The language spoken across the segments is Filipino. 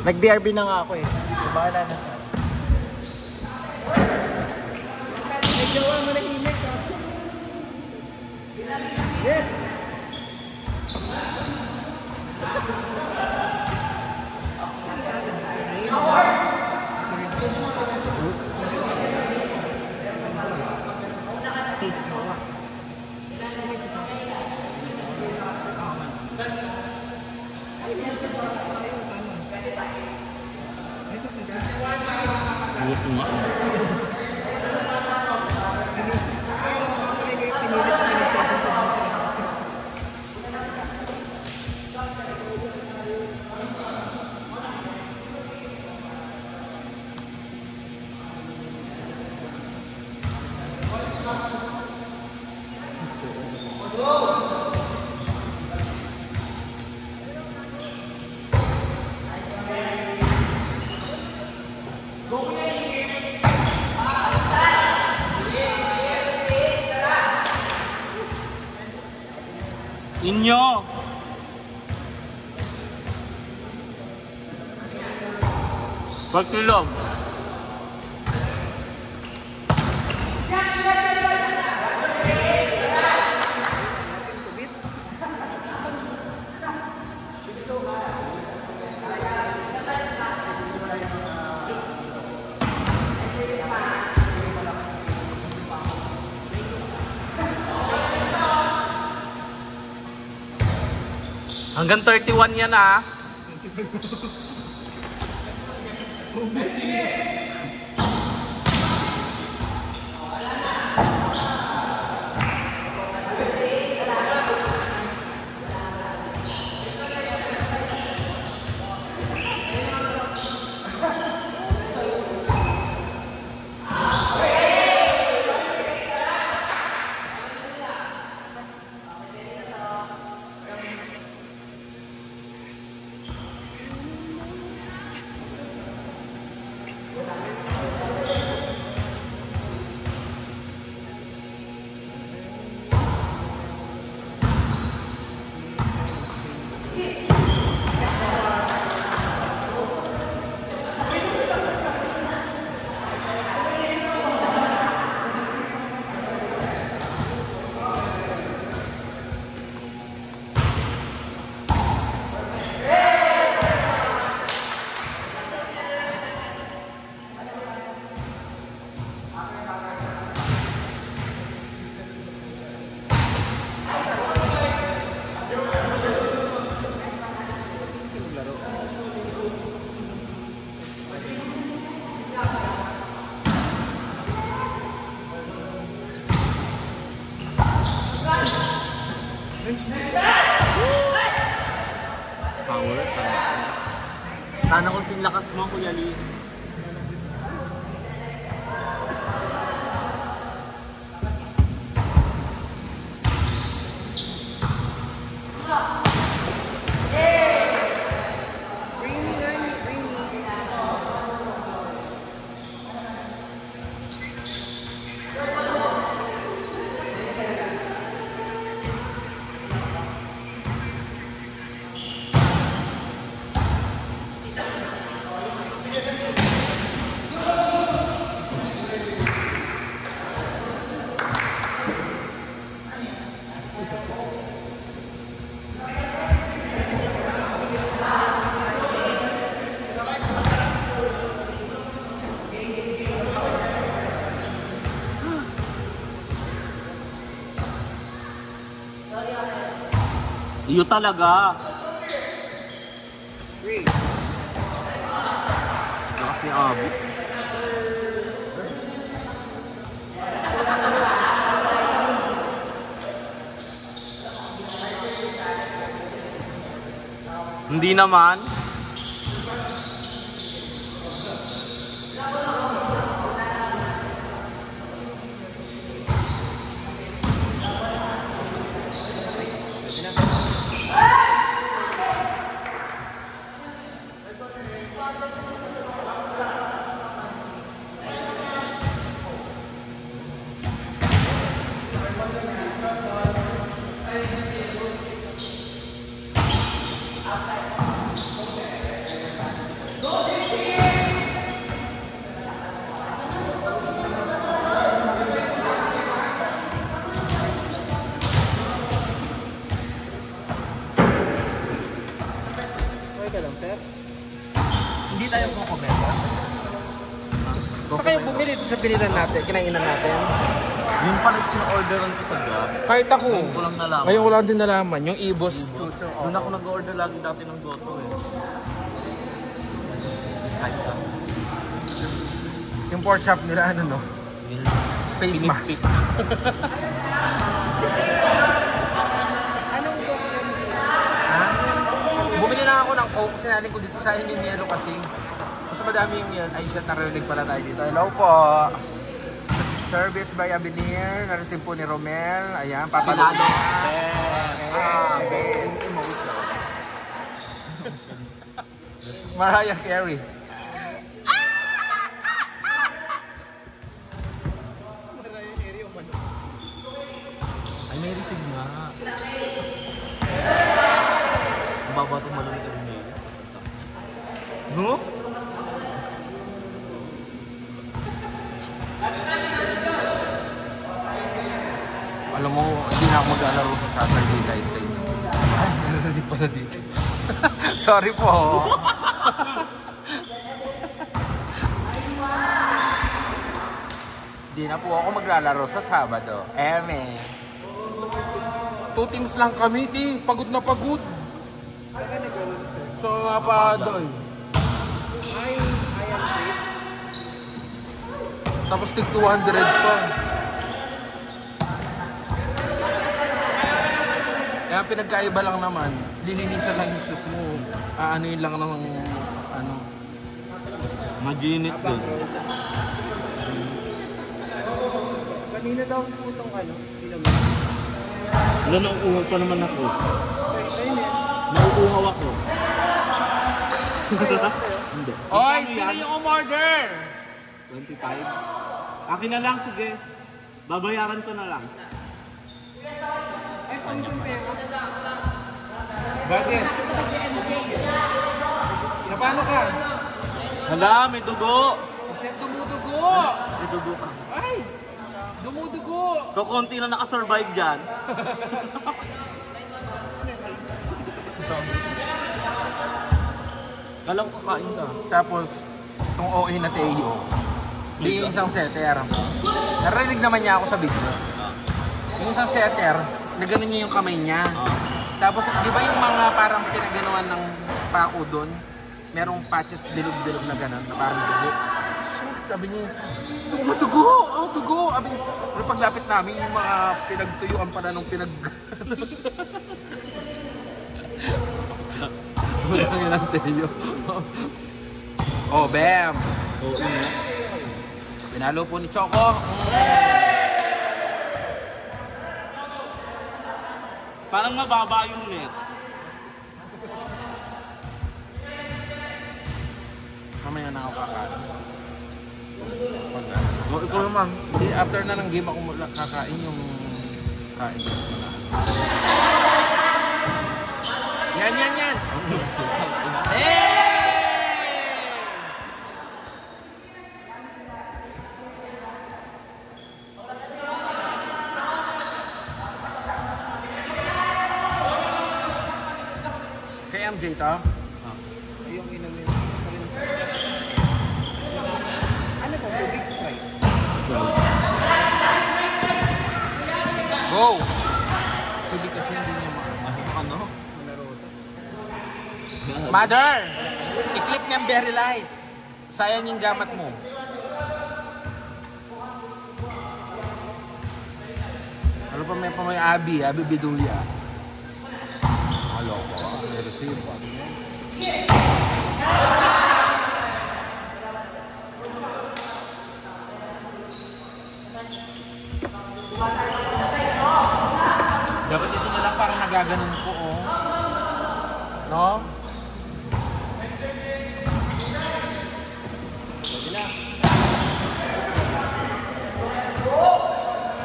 Nag-BRB na nga ako eh. Bahala na siya. Ay, gawa mo na imig ha. Yes! Inyo! Pagkilog! Hanggang 31 yan ah. Power. Sana kung sing lakas mo, Kuya Lee. Iyo talaga. Lakas ni Abu. Hindi naman. Okay ka lang, sir? Hindi tayo kukomento. Saan kayo bumili sa pinilan natin, kinainan natin? Yung palit na orderan ko sa Grab. Kahit ako. Ngayon ko lang nalaman. Ngayon ko lang din nalaman, yung Ibos. Doon ako nag-order lagi dati ng Goto eh. Kahit ka. Yung pork chop nila, ano no? Face mask. Anong document? Ha? Bumili lang ako ng Coke, sinalin ko dito sa inyo yung yellow kasi. Mas madami yung yan. Ay, shit, narinig pala tayo dito. Hello po. Service by Avenir. Narisin po ni Romel. Ayan, papalala. Okay. Mariah Carey. Ay, may receive nga. Ang baba itong malamig ang mail. No? Alam mo, hindi na ako mag-alaro sa Saturday kahit kayo. Ay, narinig pala dito. Sorry po. Hindi na po ako maglalaro sa Sabado. Eme. 2 teams lang kami, di. Pagod na pagod. Saan ka nag-road, sir? So nga pa doon. Ay, ayan, please. Tapos tig 200 pa. Kaya pinagkaiba lang naman. Lilinisan lang yung shoes mo. Ano yun lang ng ano. Maginit doon. Kanina daw po itong ano, pinamit. Wala, nauuhaw pa naman ako. Sorry, ayun eh. Nauuhaw ako. Sa'yo, sa'yo. Hindi. Oy, Magkano sino yan? yung umorder? 25? Akin na lang, sige. Babayaran ko na lang. Ay, function pera. Bakit? Na paano ka? Hala, may dugo! Bakit dumudugo? May dugo ka. Ay! Dumudugo! Kukunti na nakasurvive dyan. Kala ko kakain ka. Tapos, itong OA na Teo, di yung isang setter. Narinig naman niya ako sa video. Yung isang setter, na gano'n niya yung kamay niya. Tapos, di ba yung mga parang pinaganoan ng pako doon? Merong patches bilog-bilog na gano'n, na parang dugo. So, sabi niya, dugo! Oh, dugo! Sabi niya, pero paglapit namin, yung mga pinagtuyuan pala nung Ang ilang Teo. Oh, bam! Oo nga. Pinalo po ni Choco. Parang mababa yung net. Mamaya na ako kakain. O, ikaw naman. Hindi, after na ng game ako kakain yung kain gusto na. Yan! Kay MJ to? Yung inumin. Ano to? Tubig Sprite. Go! Sabi kasi hindi niya Ano? Narotas. Mother! I-clip niya ang very light. Sayang yung gamat mo. Ano pa may Abi Bidulia. Hello po. May receive. Dapat ito na lang parang nagaganon ko, oh. No?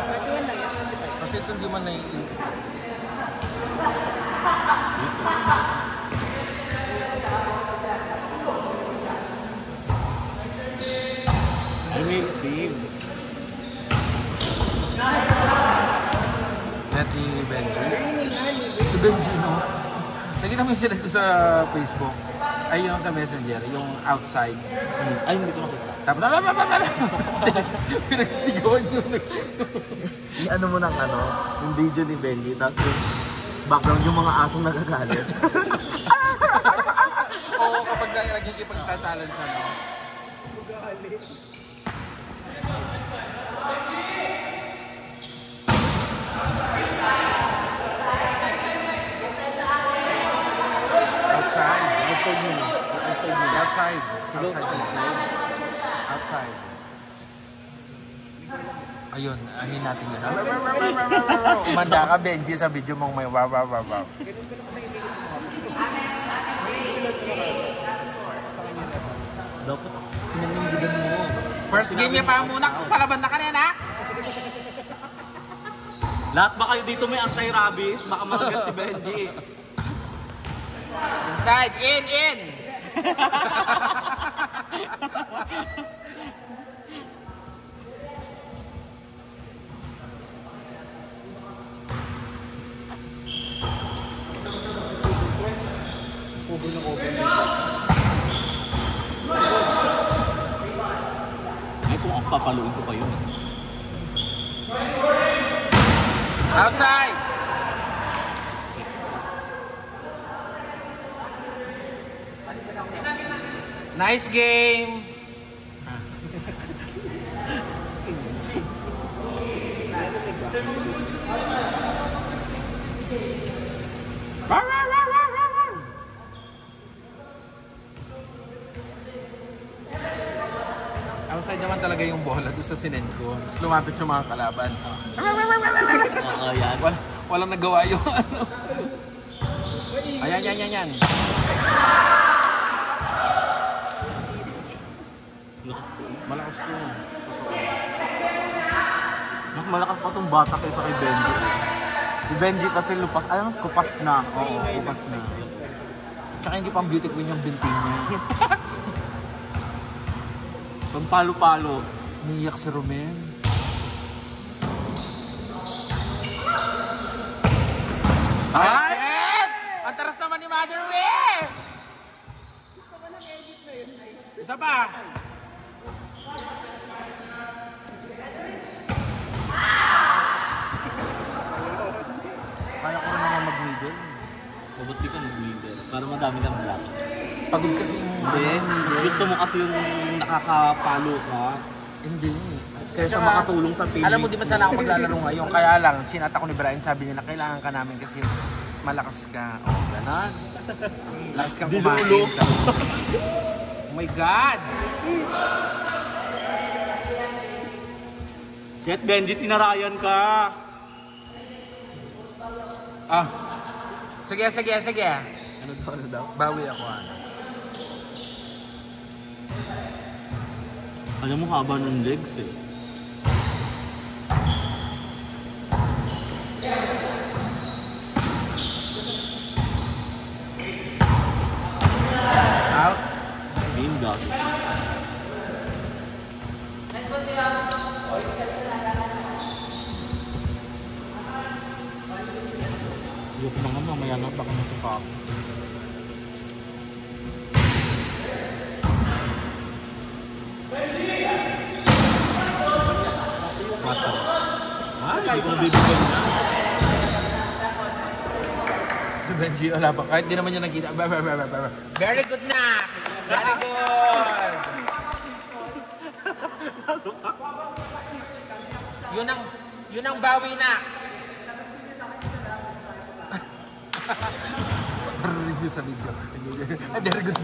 Matuan lang yan, 25. Kasi ito hindi man naiinit. Same. Net ni Benji. Training nga ni Si Benji, no? Nakita mo yung sila ko sa Facebook. Ay, yung sa Messenger, yung outside. Ay, hindi ko nakita. Tapos, pinagsisigawan yun. I-ano mo ng ano, yung video ni Benji, tapos yung background yung mga asong nagagalit. Oo, kapag nagkikipagtatalan siya, no? Outside. Outside. Outside. Ayun, anin natin yun. Umanda ka, Benji, sa video mong may wow. Ganun ko na nailigid mo. May sulat ko na sa kanya na. Dapat pinanindigan mo. First game niya pa muna, palaban na kanina. Lahat ba kayo dito may anti-rabies? Baka makagat si Benji. Inside, in! Over ng over. Ay, kung ang papaluin ko kayo. Outside! Nice game! Outside naman talaga yung bola doon sa sinend ko. Tapos lumapit yung mga kalaban. Oo, yan. Walang nagawa yung ano. Ayan, yan. Malakas to. Mas malakas pa itong bata kaysa kay Benji. Si Benji kasi lupas, kupas na. Oo, bukas na. Tsaka hindi pang beauty queen yung binti niya. Pang palo-palo. Umiiyak si Romen. Ay! Shit! Ang taras naman ni Mother Wee! Gusto ko ng edit na yun. Isa pa! Kaya ko rin naman mag-middle. Ba't di ka nag-leader? Para madami kang black. Pagod kasi yung Hindi. middle. Gusto mo kasi yung nakakapalo ka. Hindi. Kaysa Tsaka, makatulong sa teammates. alam mo, di ba sana ako maglalaro ngayon? Kaya lang, chinata ko ni Brian, sabi niya na kailangan ka namin kasi malakas ka. O, gano'n. Lakas kang kumain. Dilulo. Sabi ko. Oh my God! Shit, Benji, tinarayan ka. Ah. Sige. Ano daw? Bawi ako Alam mo, haba ng legs eh. Out. Game dog. Ayoko na nga, mamaya na baka nasuka ako. Mata. Hindi ko nabibigyan na. Benji, wala pa. Kahit di naman niya nakita. Very good na! Very good! Yun ang bawi na. Review sa video. Very good.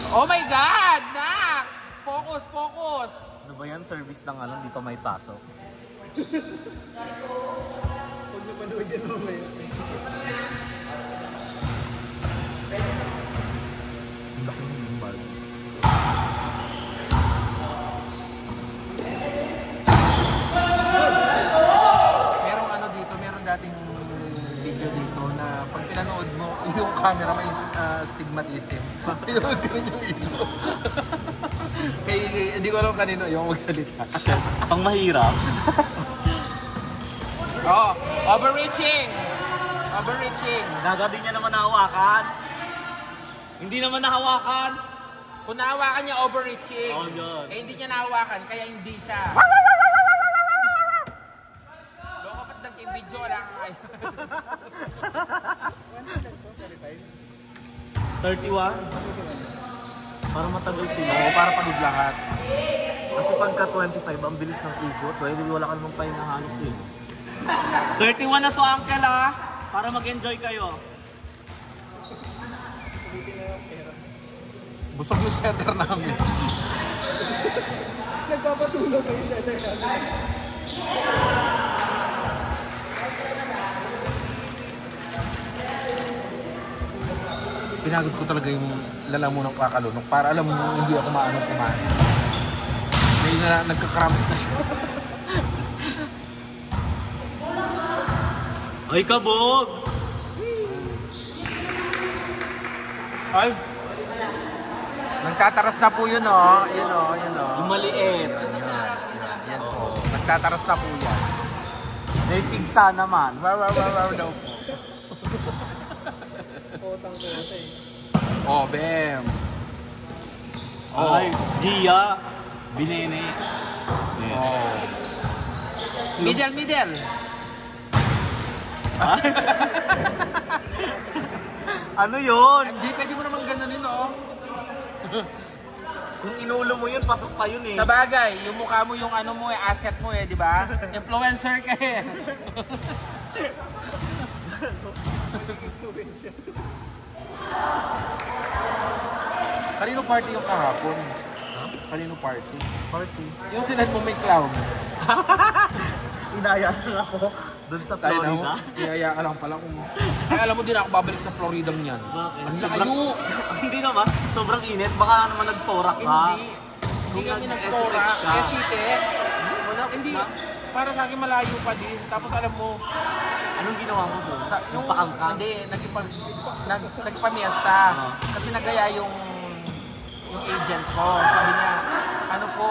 Oh my God! Nak! Focus! Ano ba yan? Service ng ano, hindi pa may pasok. Huwag niyo manood yan mamaya. Ang laki ng bal. Merong ano dito, meron dating video dito na pag pinanood mo, yung camera may stigmatism. Yung ganun yung ilong. Hindi ko alam kanino yung magsalita. Pang mahirap. Oh, overreaching! Overreaching. Gaga din niya naman nahawakan. Hindi naman nahawakan. Kung nahawakan niya, overreaching. Oh, yun. Eh, hindi niya nahawakan, kaya hindi siya. Loko ba't nag-video? Wala kang kayo. 31. Para matagal sila. Oo, para pagod lahat. Kasi pagka 25, ang bilis ng ikot. Pwede wala ka namang pahinga halos eh. 31 na to, uncle ah. Para mag-enjoy kayo. Busog yung setter namin. Nagpapatulog kayo sa center namin. Pinagod ko talaga yung lalamunang kakalunok para alam mo hindi ako maanong kumain. May nagka-cramps na siya. Ay, kabog! Ay! Nagtataras na po yun oh. Yun oh, yun oh. Yung maliit. Yan po. Nagtataras na po yan. May pigsa naman. Wow daw po. Potang-kota eh. Oh, bam. Oh. Ay, Gia. Binene. Oh. Middle. Ano yun? MJ, pwede mo naman ganonin oh. Kung inulo mo yun, pasok pa yun eh. Sa bagay, yung mukha mo, yung ano mo eh, asset mo eh, di ba? Influencer ka eh. Kanino party yung kahapon? Kanino party? Party. Yung sinad mo may clown. Inaya lang ako doon sa Tayo na Florida. mo. Iyaya ka lang pala kung... Ay, alam mo din ako babalik sa Florida niyan. Bakit? Ang layo! Hindi naman. Sobrang init. Baka naman nagtorak ka. Hindi kami Kung nagtora. nag-SX ka. Esite. Wala. Hindi. Para sa akin malayo pa din. Tapos alam mo, Anong ginawa mo doon? sa, yung, Nagpaangka? hindi, nagpamiesta. Kasi nagaya yung agent ko. Sabi niya, ano po,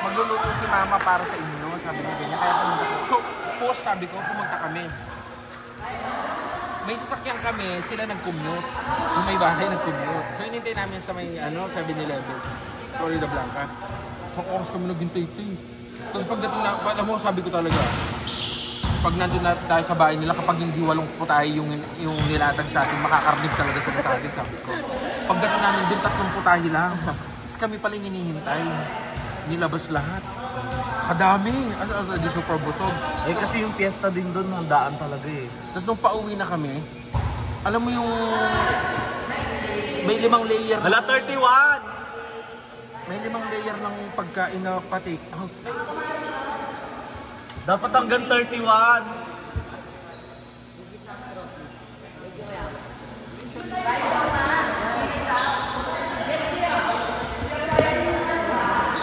magluluto si mama para sa inyo. Sabi niya, ganyan. Kaya pumunta po. So, post sabi ko, pumunta kami. May sasakyan kami, sila nag-commute. Yung may bahay nag-commute. So, inintay namin sa may 7-Eleven, Florida Blanca. So, oras kami naghintay-tay. Tapos pagdating na, alam mo, sabi ko talaga, pag nandun na tayo sa bahay nila, kapag hindi 8 putahe yung nilatag sa atin, makakarnig talaga sila sa atin, sabi ko. Pagdating namin dun, 3 putahe lang. Tapos kami pala yung hinihintay. Nilabas lahat. Kadami. Di super busog. Eh kasi yung fiesta din doon, handaan talaga eh. Tapos nung pauwi na kami, alam mo yung may 5 layer. Hala, 31! May 5 layer ng pagkain na pa-take out. Dapat hanggang 31.